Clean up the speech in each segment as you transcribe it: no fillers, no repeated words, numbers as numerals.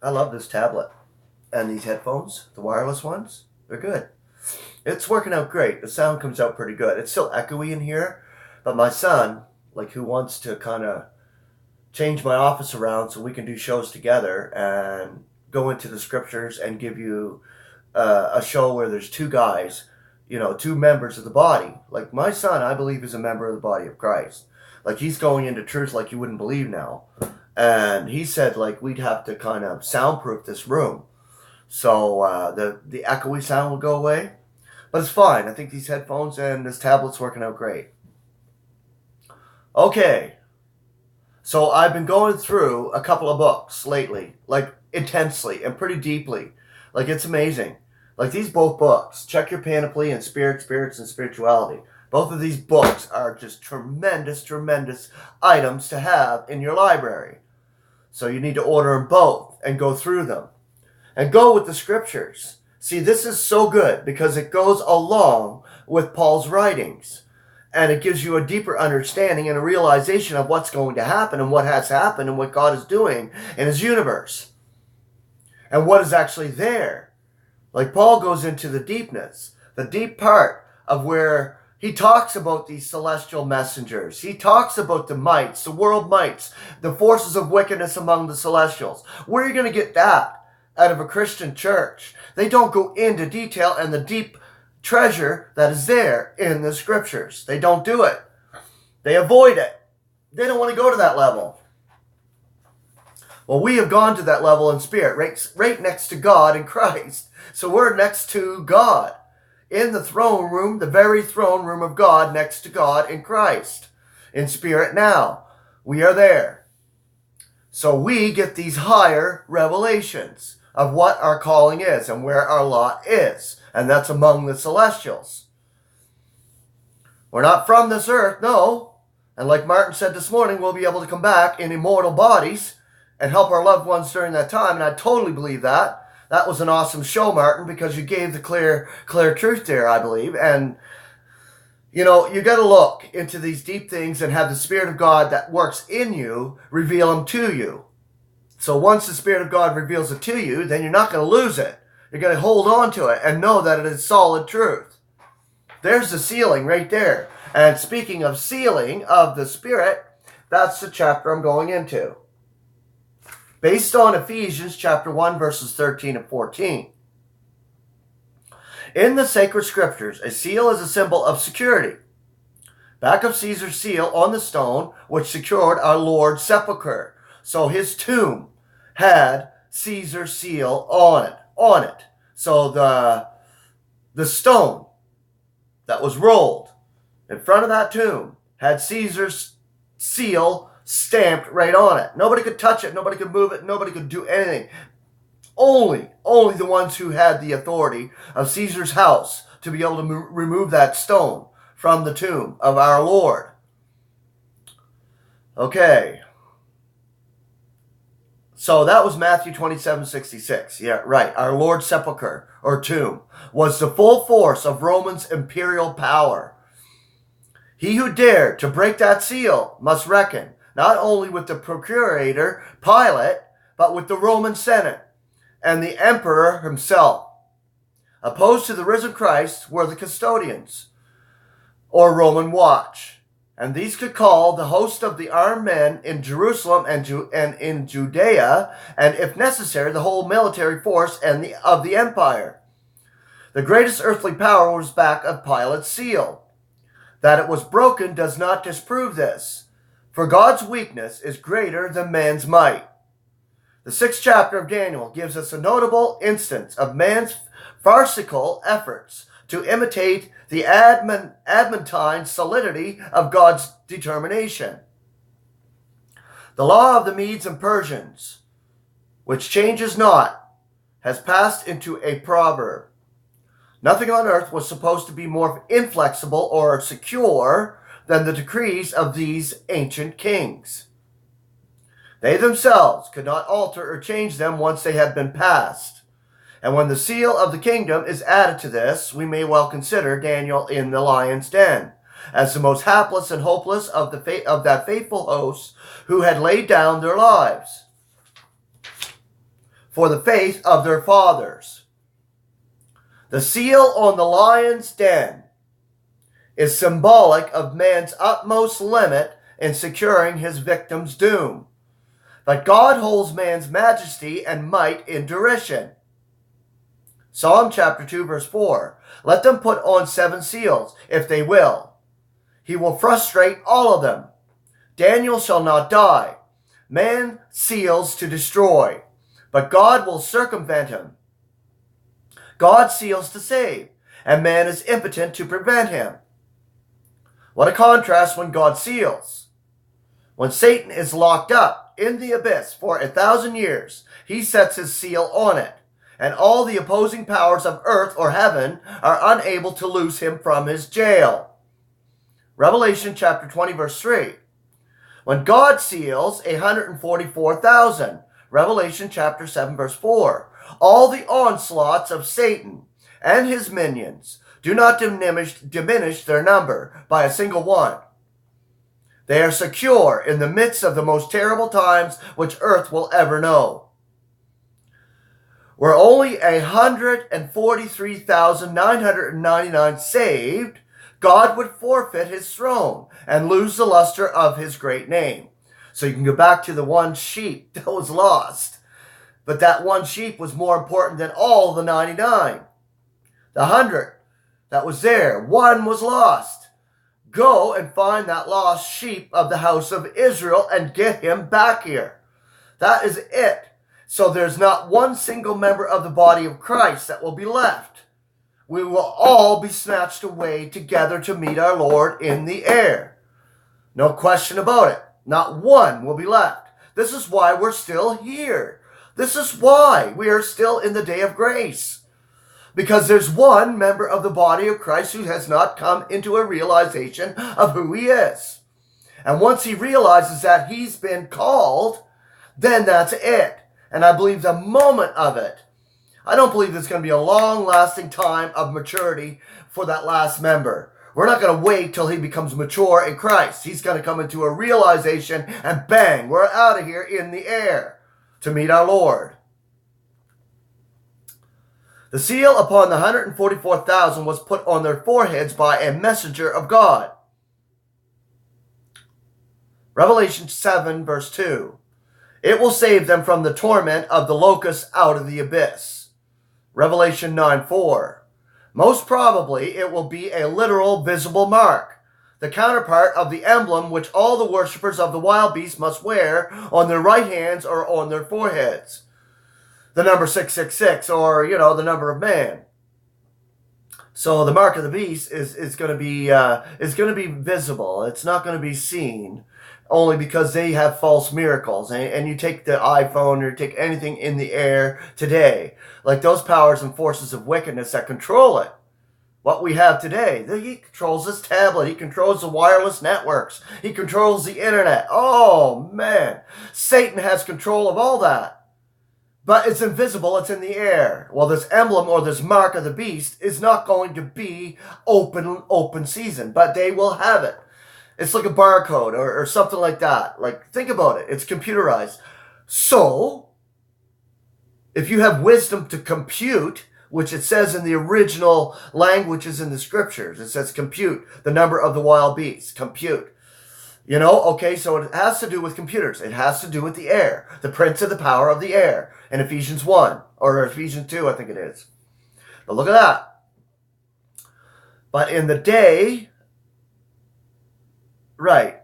I love this tablet and these headphones, the wireless ones. They're good. It's working out great. The sound comes out pretty good. It's still echoey in here, but my son, like, who wants to kind of change my office around so we can do shows together and go into the scriptures and give you a show where there's two guys, two members of the body. Like my son, I believe, is a member of the body of Christ. Like he's going into truth like you wouldn't believe now. And he said like we'd have to kind of soundproof this room so the echoey sound will go away. But it's fine. I think these headphones and this tablet's working out great. Okay. So I've been going through a couple of books lately, like intensely and pretty deeply. Like it's amazing. Like these both books, Check Your Panoply and Spirits and Spirituality. Both of these books are just tremendous, tremendous items to have in your library. So you need to order them both and go through them. And go with the scriptures. See, this is so good because it goes along with Paul's writings. And it gives you a deeper understanding and a realization of what's going to happen and what has happened and what God is doing in his universe. And what is actually there. Like Paul goes into the deepness, the deep part of where he talks about these celestial messengers. He talks about the mights, the world mights, the forces of wickedness among the celestials. Where are you going to get that out of a Christian church? They don't go into detail and the deep treasure that is there in the scriptures. They don't do it. They avoid it. They don't want to go to that level. Well, we have gone to that level in spirit, right next to God in Christ. So we're next to God in the throne room, the very throne room of God, next to God in Christ in spirit now. We are there. So we get these higher revelations of what our calling is and where our lot is. And that's among the celestials. We're not from this earth, no. And like Martin said this morning, we'll be able to come back in immortal bodies and help our loved ones during that time. And I totally believe that. That was an awesome show, Martin, because you gave the clear truth there, I believe. And, you got to look into these deep things and have the Spirit of God that works in you reveal them to you. So once the Spirit of God reveals it to you, then you're not going to lose it. You're going to hold on to it and know that it is solid truth. There's the sealing right there. And speaking of sealing of the Spirit, that's the chapter I'm going into. Based on Ephesians chapter 1, verses 13 and 14. In the sacred scriptures, a seal is a symbol of security. Back of Caesar's seal on the stone, which secured our Lord's sepulchre. So his tomb had Caesar's seal on it. So the stone that was rolled in front of that tomb had Caesar's seal stamped right on it. Nobody could touch it. Nobody could move it. Nobody could do anything. Only the ones who had the authority of Caesar's house to be able to remove that stone from the tomb of our Lord. Okay. So that was Matthew 27:66. Yeah, right. Our Lord's sepulchre, or tomb, was the full force of Roman's imperial power. He who dared to break that seal must reckon not only with the procurator, Pilate, but with the Roman Senate and the emperor himself. Opposed to the risen Christ were the custodians, or Roman watch. And these could call the host of the armed men in Jerusalem and in Judea, and if necessary, the whole military force of the empire. The greatest earthly power was back of Pilate's seal. That it was broken does not disprove this, for God's weakness is greater than man's might. The 6th chapter of Daniel gives us a notable instance of man's farcical efforts to imitate the adamantine solidity of God's determination. The law of the Medes and Persians, which changes not, has passed into a proverb. Nothing on earth was supposed to be more inflexible or secure than the decrees of these ancient kings. They themselves could not alter or change them once they had been passed. And when the seal of the kingdom is added to this, we may well consider Daniel in the lion's den as the most hapless and hopeless of that faithful host who had laid down their lives. for the faith of their fathers. The seal on the lion's den is symbolic of man's utmost limit in securing his victim's doom. But God holds man's majesty and might in derision. Psalm chapter 2 verse 4. Let them put on 7 seals, if they will. He will frustrate all of them. Daniel shall not die. Man seals to destroy, but God will circumvent him. God seals to save, and man is impotent to prevent him. What a contrast when God seals. When Satan is locked up in the abyss for 1,000 years, he sets his seal on it, and all the opposing powers of earth or heaven are unable to loose him from his jail. Revelation chapter 20 verse 3. When God seals 144,000, Revelation chapter 7 verse 4, all the onslaughts of Satan and his minions do not diminish their number by a single one. They are secure in the midst of the most terrible times which earth will ever know. Were only 143,999 saved, God would forfeit his throne and lose the luster of his great name. So you can go back to the one sheep that was lost. But that one sheep was more important than all the 99. The 100 that was there, one was lost. Go and find that lost sheep of the house of Israel and get him back here. That is it. So there's not one single member of the body of Christ that will be left. We will all be snatched away together to meet our Lord in the air. No question about it. Not one will be left. This is why we're still here. This is why we are still in the day of grace. Because there's one member of the body of Christ who has not come into a realization of who he is. And once he realizes that he's been called, then that's it. And I believe the moment of it, I don't believe there's going to be a long-lasting time of maturity for that last member. We're not going to wait till he becomes mature in Christ. He's going to come into a realization and bang, we're out of here in the air to meet our Lord. The seal upon the 144,000 was put on their foreheads by a messenger of God. Revelation 7 verse 2. It will save them from the torment of the locusts out of the abyss. Revelation 9:4. Most probably it will be a literal visible mark, the counterpart of the emblem which all the worshippers of the wild beast must wear on their right hands or on their foreheads. The number 666, or, the number of man. So the mark of the beast is going to be visible. It's not going to be seen, only because they have false miracles. And you take the iPhone or take anything in the air today, like those powers and forces of wickedness that control it. What we have today, he controls this tablet. He controls the wireless networks. He controls the internet. Oh, man. Satan has control of all that. But it's invisible, it's in the air. Well, this emblem or this mark of the beast is not going to be open season, but they will have it. It's like a barcode or something like that. Like, think about it. It's computerized. So, if you have wisdom to compute, which it says in the original languages in the scriptures, it says compute the number of the wild beasts. Compute. Okay, so it has to do with computers. It has to do with the air. The prince of the power of the air. In Ephesians 1, or Ephesians 2, I think it is. But look at that. But in the day, right.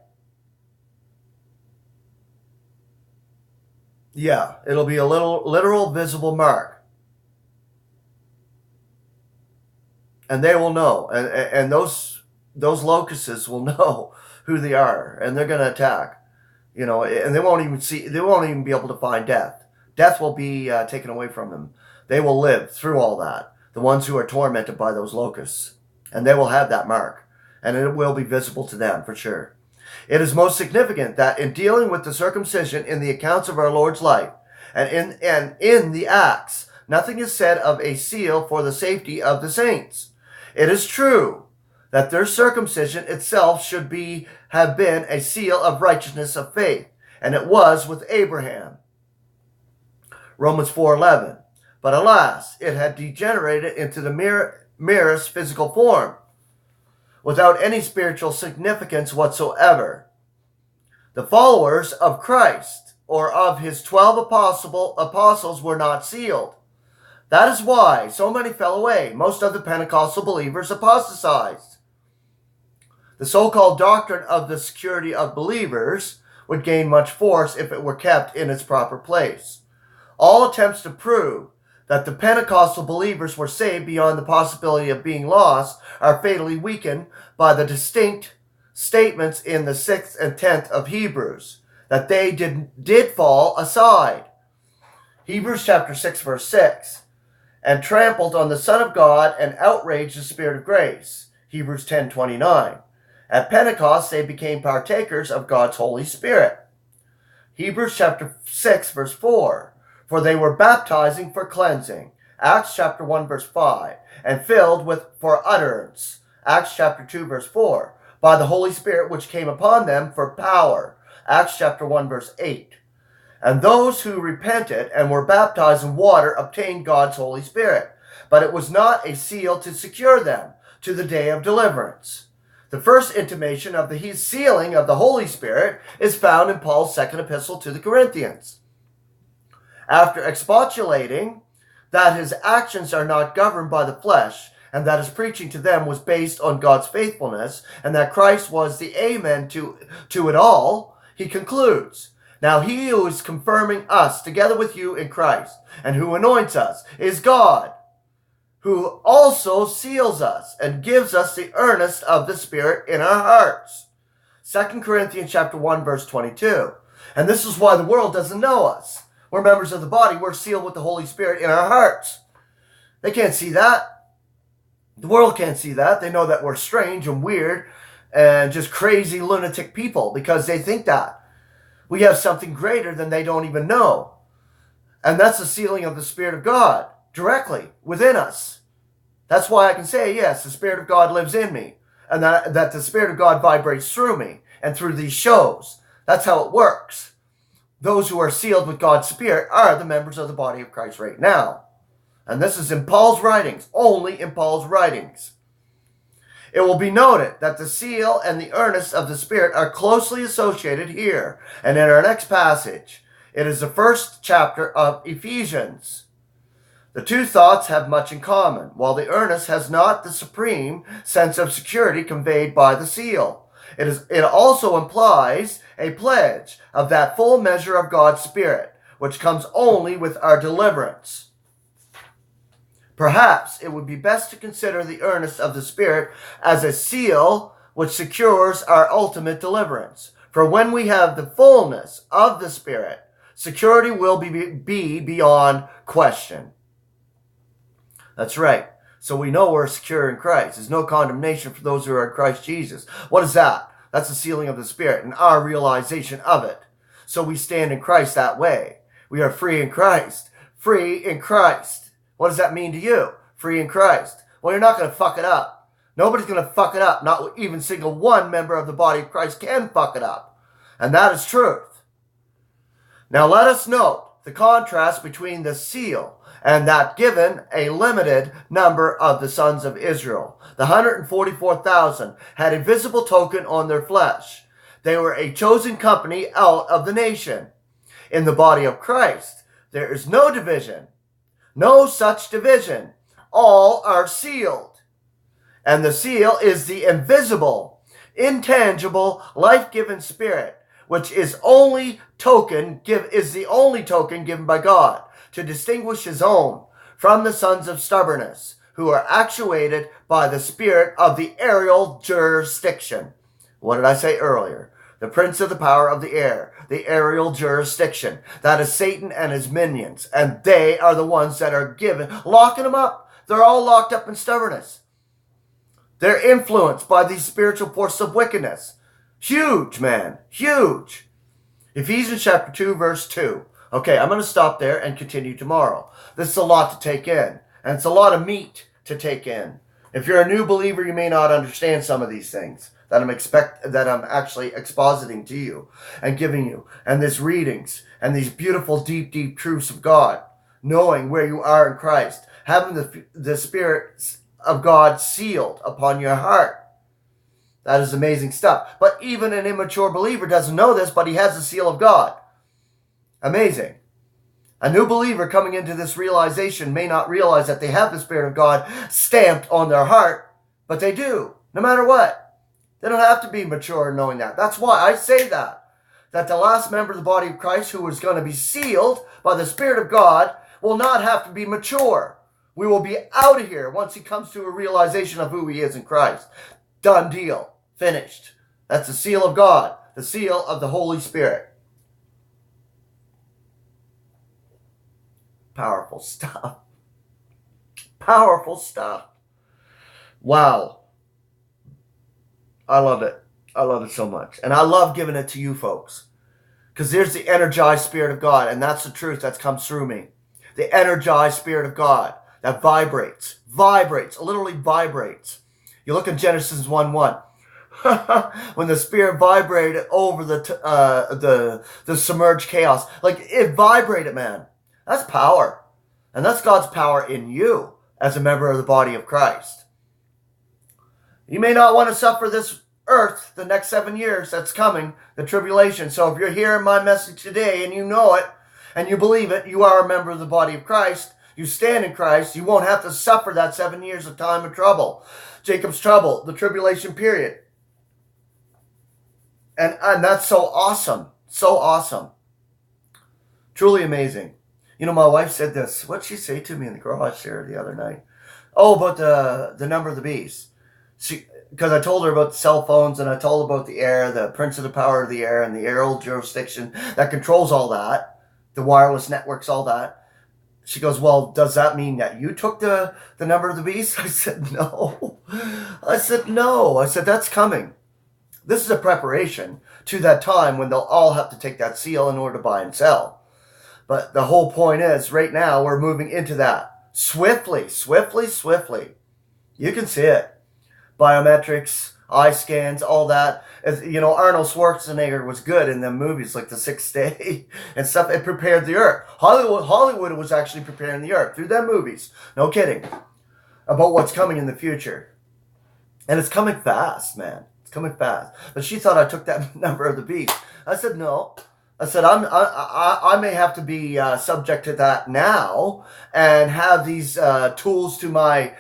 Yeah, it'll be a literal visible mark. And they will know. And those locusts will know who they are. And they're going to attack. And they won't even be able to find death. Death will be taken away from them. They will live through all that. The ones who are tormented by those locusts. And they will have that mark. And it will be visible to them, for sure. It is most significant that in dealing with the circumcision in the accounts of our Lord's life, and in the Acts, nothing is said of a seal for the safety of the saints. It is true that their circumcision itself should have been a seal of righteousness of faith. And it was with Abraham. Romans 4:11. But alas, it had degenerated into the merest physical form, without any spiritual significance whatsoever. The followers of Christ, or of his 12 apostles, were not sealed. That is why so many fell away. Most of the Pentecostal believers apostatized. The so-called doctrine of the security of believers would gain much force if it were kept in its proper place. All attempts to prove that the Pentecostal believers were saved beyond the possibility of being lost are fatally weakened by the distinct statements in the 6th and 10th of Hebrews, that they did fall aside. Hebrews chapter 6 verse 6. And trampled on the Son of God and outraged the Spirit of grace. Hebrews 10:29. At Pentecost they became partakers of God's Holy Spirit. Hebrews chapter 6 verse 4. For they were baptizing for cleansing. Acts chapter 1 verse 5. And filled with for utterance. Acts chapter 2 verse 4. By the Holy Spirit which came upon them for power. Acts chapter 1 verse 8. And those who repented and were baptized in water obtained God's Holy Spirit. But it was not a seal to secure them to the day of deliverance. The first intimation of the sealing of the Holy Spirit is found in Paul's second epistle to the Corinthians. After expostulating that his actions are not governed by the flesh, and that his preaching to them was based on God's faithfulness, and that Christ was the amen to it all, he concludes, Now he who is confirming us together with you in Christ, and who anoints us, is God, who also seals us and gives us the earnest of the Spirit in our hearts. 2 Corinthians chapter 1 verse 22. And this is why the world doesn't know us. We're members of the body. We're sealed with the Holy Spirit in our hearts. They can't see that. The world can't see that. They know that we're strange and weird and just crazy lunatic people because they think that. We have something greater than they don't even know. And that's the sealing of the Spirit of God directly within us. That's why I can say, yes, the Spirit of God lives in me. And that the Spirit of God vibrates through me and through these shows. That's how it works. Those who are sealed with God's Spirit are the members of the body of Christ right now. And this is in Paul's writings, only in Paul's writings. It will be noted that the seal and the earnest of the Spirit are closely associated here and in our next passage. It is the first chapter of Ephesians. The two thoughts have much in common, while the earnest has not the supreme sense of security conveyed by the seal. It also implies a pledge of that full measure of God's Spirit, which comes only with our deliverance. Perhaps it would be best to consider the earnest of the Spirit as a seal which secures our ultimate deliverance. For when we have the fullness of the Spirit, security will be beyond question. That's right. So we know we're secure in Christ. There's no condemnation for those who are in Christ Jesus. What is that? That's the sealing of the Spirit and our realization of it. So we stand in Christ that way. We are free in Christ. Free in Christ. What does that mean to you? Free in Christ. Well, you're not going to fuck it up. Nobody's going to fuck it up. Not even single one member of the body of Christ can fuck it up. And that is truth. Now let us note the contrast between the seal and that given a limited number of the sons of Israel. The 144,000 had a visible token on their flesh. They were a chosen company out of the nation. In the body of Christ, there is no division. No such division. All are sealed. And the seal is the invisible, intangible, life-giving Spirit, which is the only token given by God to distinguish his own from the sons of stubbornness, who are actuated by the spirit of the aerial jurisdiction. What did I say earlier? The prince of the power of the air, the aerial jurisdiction. That is Satan and his minions. And they are the ones that are locking them up. They're all locked up in stubbornness. They're influenced by these spiritual forces of wickedness. Huge, man. Huge. Ephesians chapter 2, verse 2. Okay, I'm going to stop there and continue tomorrow. This is a lot to take in. And it's a lot of meat to take in. If you're a new believer, you may not understand some of these things. that I'm actually expositing to you and giving you, and these readings and these beautiful deep, deep truths of God, knowing where you are in Christ, having the Spirit of God sealed upon your heart. That is amazing stuff. But even an immature believer doesn't know this, but he has the seal of God. Amazing. A new believer coming into this realization may not realize that they have the Spirit of God stamped on their heart, but they do, no matter what. They don't have to be mature in knowing that. That's why I say that the last member of the body of Christ who is going to be sealed by the Spirit of God will not have to be mature. We will be out of here once he comes to a realization of who he is in Christ. Done deal. Finished. That's the seal of God, the seal of the Holy Spirit. Powerful stuff. Powerful stuff. Wow. I love it. I love it so much. And I love giving it to you folks. Because there's the energized Spirit of God. And that's the truth that's come through me. The energized Spirit of God that vibrates. Vibrates. Literally vibrates. You look at Genesis 1:1. When the Spirit vibrated over the submerged chaos. Like, it vibrated, man. That's power. And that's God's power in you as a member of the body of Christ. You may not want to suffer this earth the next 7 years that's coming, the tribulation. So if you're hearing my message today and you know it and you believe it, you are a member of the body of Christ. You stand in Christ. You won't have to suffer that 7 years of time of trouble. Jacob's trouble, the tribulation period. And that's so awesome. So awesome. Truly amazing. You know, my wife said this. What'd she say to me in the garage there the other night? Oh, about the number of the beast. Because I told her about the cell phones and I told her about the air, the prince of the power of the air and the aerial jurisdiction that controls all that, the wireless networks, all that. She goes, well, does that mean that you took the number of the beast? I said, no. I said, no. I said, that's coming. This is a preparation to that time when they'll all have to take that seal in order to buy and sell. But the whole point is, right now, we're moving into that. Swiftly, swiftly, swiftly. You can see it. Biometrics, eye scans, all that. As, you know, Arnold Schwarzenegger was good in the movies like The Sixth Day and stuff. It prepared the earth. Hollywood was actually preparing the earth through them movies. No kidding. About what's coming in the future. And it's coming fast, man. It's coming fast. But she thought I took that number of the beast. I said, no. I said, I may have to be subject to that now and have these tools to my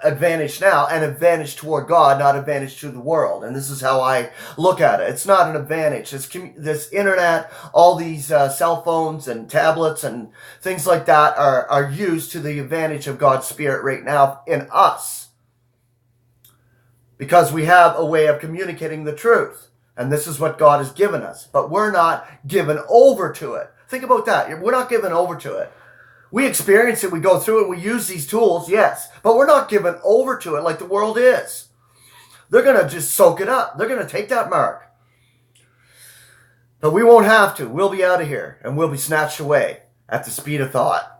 advantage now, and advantage toward God, not advantage to the world. And this is how I look at it. It's not an advantage. This internet, all these cell phones and tablets and things like that are used to the advantage of God's Spirit right now in us. Because we have a way of communicating the truth. And this is what God has given us. But we're not given over to it. Think about that. We're not given over to it. We experience it, we go through it, we use these tools, yes. But we're not given over to it like the world is. They're going to just soak it up. They're going to take that mark. But we won't have to. We'll be out of here. And we'll be snatched away at the speed of thought.